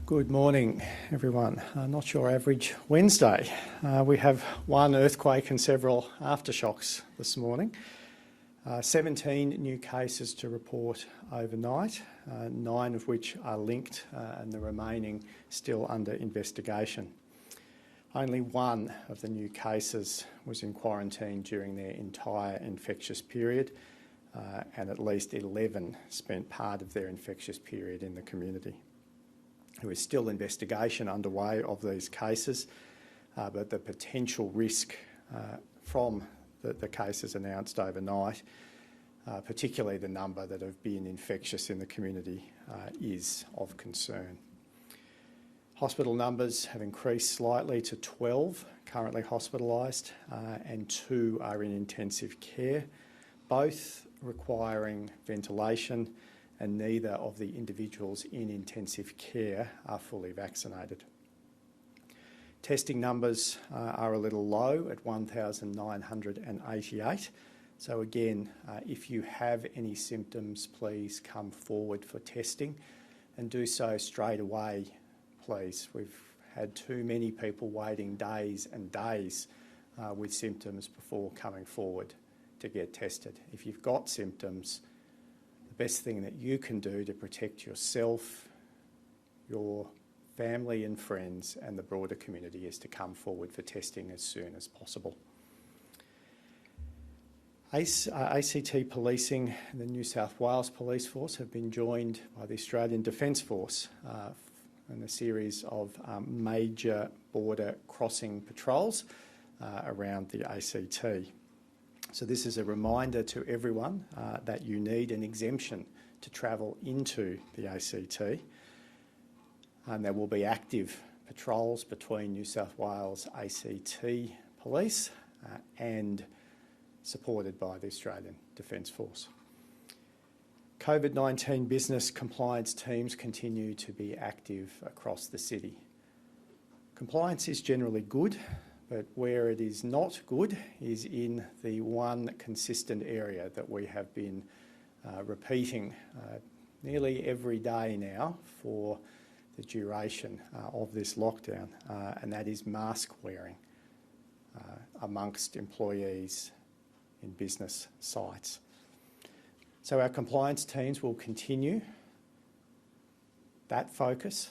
Good morning, everyone. Not your average Wednesday. We have one earthquake and several aftershocks this morning. 17 new cases to report overnight, 9 of which are linked and the remaining still under investigation. Only one of the new cases was in quarantine during their entire infectious period, and at least 11 spent part of their infectious period in the community. There is still investigation underway of these cases, but the potential risk from the cases announced overnight, particularly the number that have been infectious in the community, is of concern. Hospital numbers have increased slightly to 12 currently hospitalised, and 2 are in intensive care, both requiring ventilation, and neither of the individuals in intensive care are fully vaccinated. Testing numbers are a little low at 1,988. So again, if you have any symptoms, please come forward for testing and do so straight away, please. We've had too many people waiting days and days with symptoms before coming forward to get tested. If you've got symptoms, the best thing that you can do to protect yourself, your family and friends and the broader community is to come forward for testing as soon as possible. ACT Policing and the New South Wales Police Force have been joined by the Australian Defence Force in a series of major border crossing patrols around the ACT. So this is a reminder to everyone that you need an exemption to travel into the ACT, and there will be active patrols between New South Wales ACT Police and supported by the Australian Defence Force. COVID-19 business compliance teams continue to be active across the city. Compliance is generally good, but where it is not good is in the one consistent area that we have been repeating nearly every day now for the duration of this lockdown, and that is mask wearing amongst employees in business sites. So our compliance teams will continue that focus,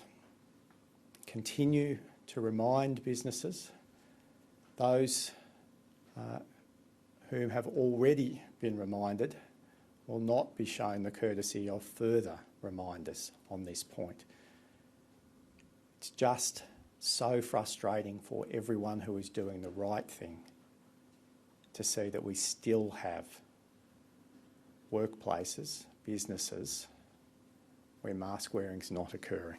continue to remind businesses, those whom have already been reminded will not be shown the courtesy of further reminders on this point. It's just so frustrating for everyone who is doing the right thing to see that we still have workplaces, businesses, where mask wearing is not occurring.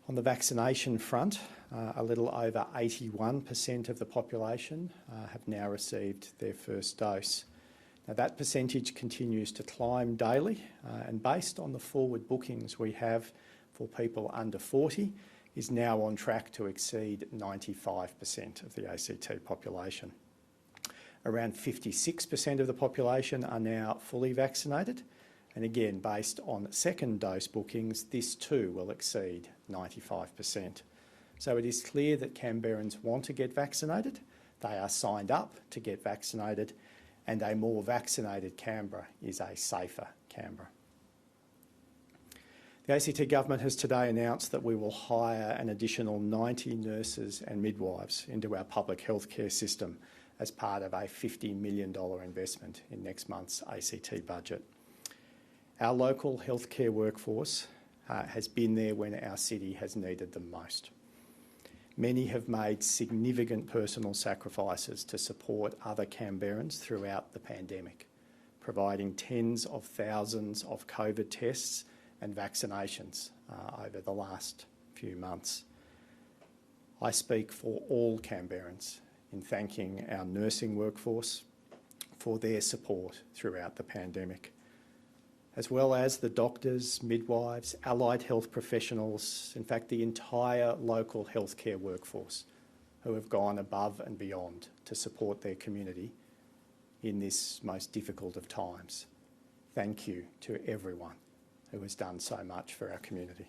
On the vaccination front, a little over 81% of the population have now received their first dose. Now that percentage continues to climb daily, and based on the forward bookings we have for people under 40, is now on track to exceed 95% of the ACT population. Around 56% of the population are now fully vaccinated, and again, based on second dose bookings, this too will exceed 95%. So it is clear that Canberrans want to get vaccinated, they are signed up to get vaccinated, and a more vaccinated Canberra is a safer Canberra. The ACT Government has today announced that we will hire an additional 90 nurses and midwives into our public healthcare system as part of a $50 million investment in next month's ACT budget. Our local healthcare workforce has been there when our city has needed them most. Many have made significant personal sacrifices to support other Canberrans throughout the pandemic, providing tens of thousands of COVID tests and vaccinations over the last few months. I speak for all Canberrans in thanking our nursing workforce for their support throughout the pandemic, as well as the doctors, midwives, allied health professionals, in fact the entire local healthcare workforce who have gone above and beyond to support their community in this most difficult of times. Thank you to everyone who has done so much for our community.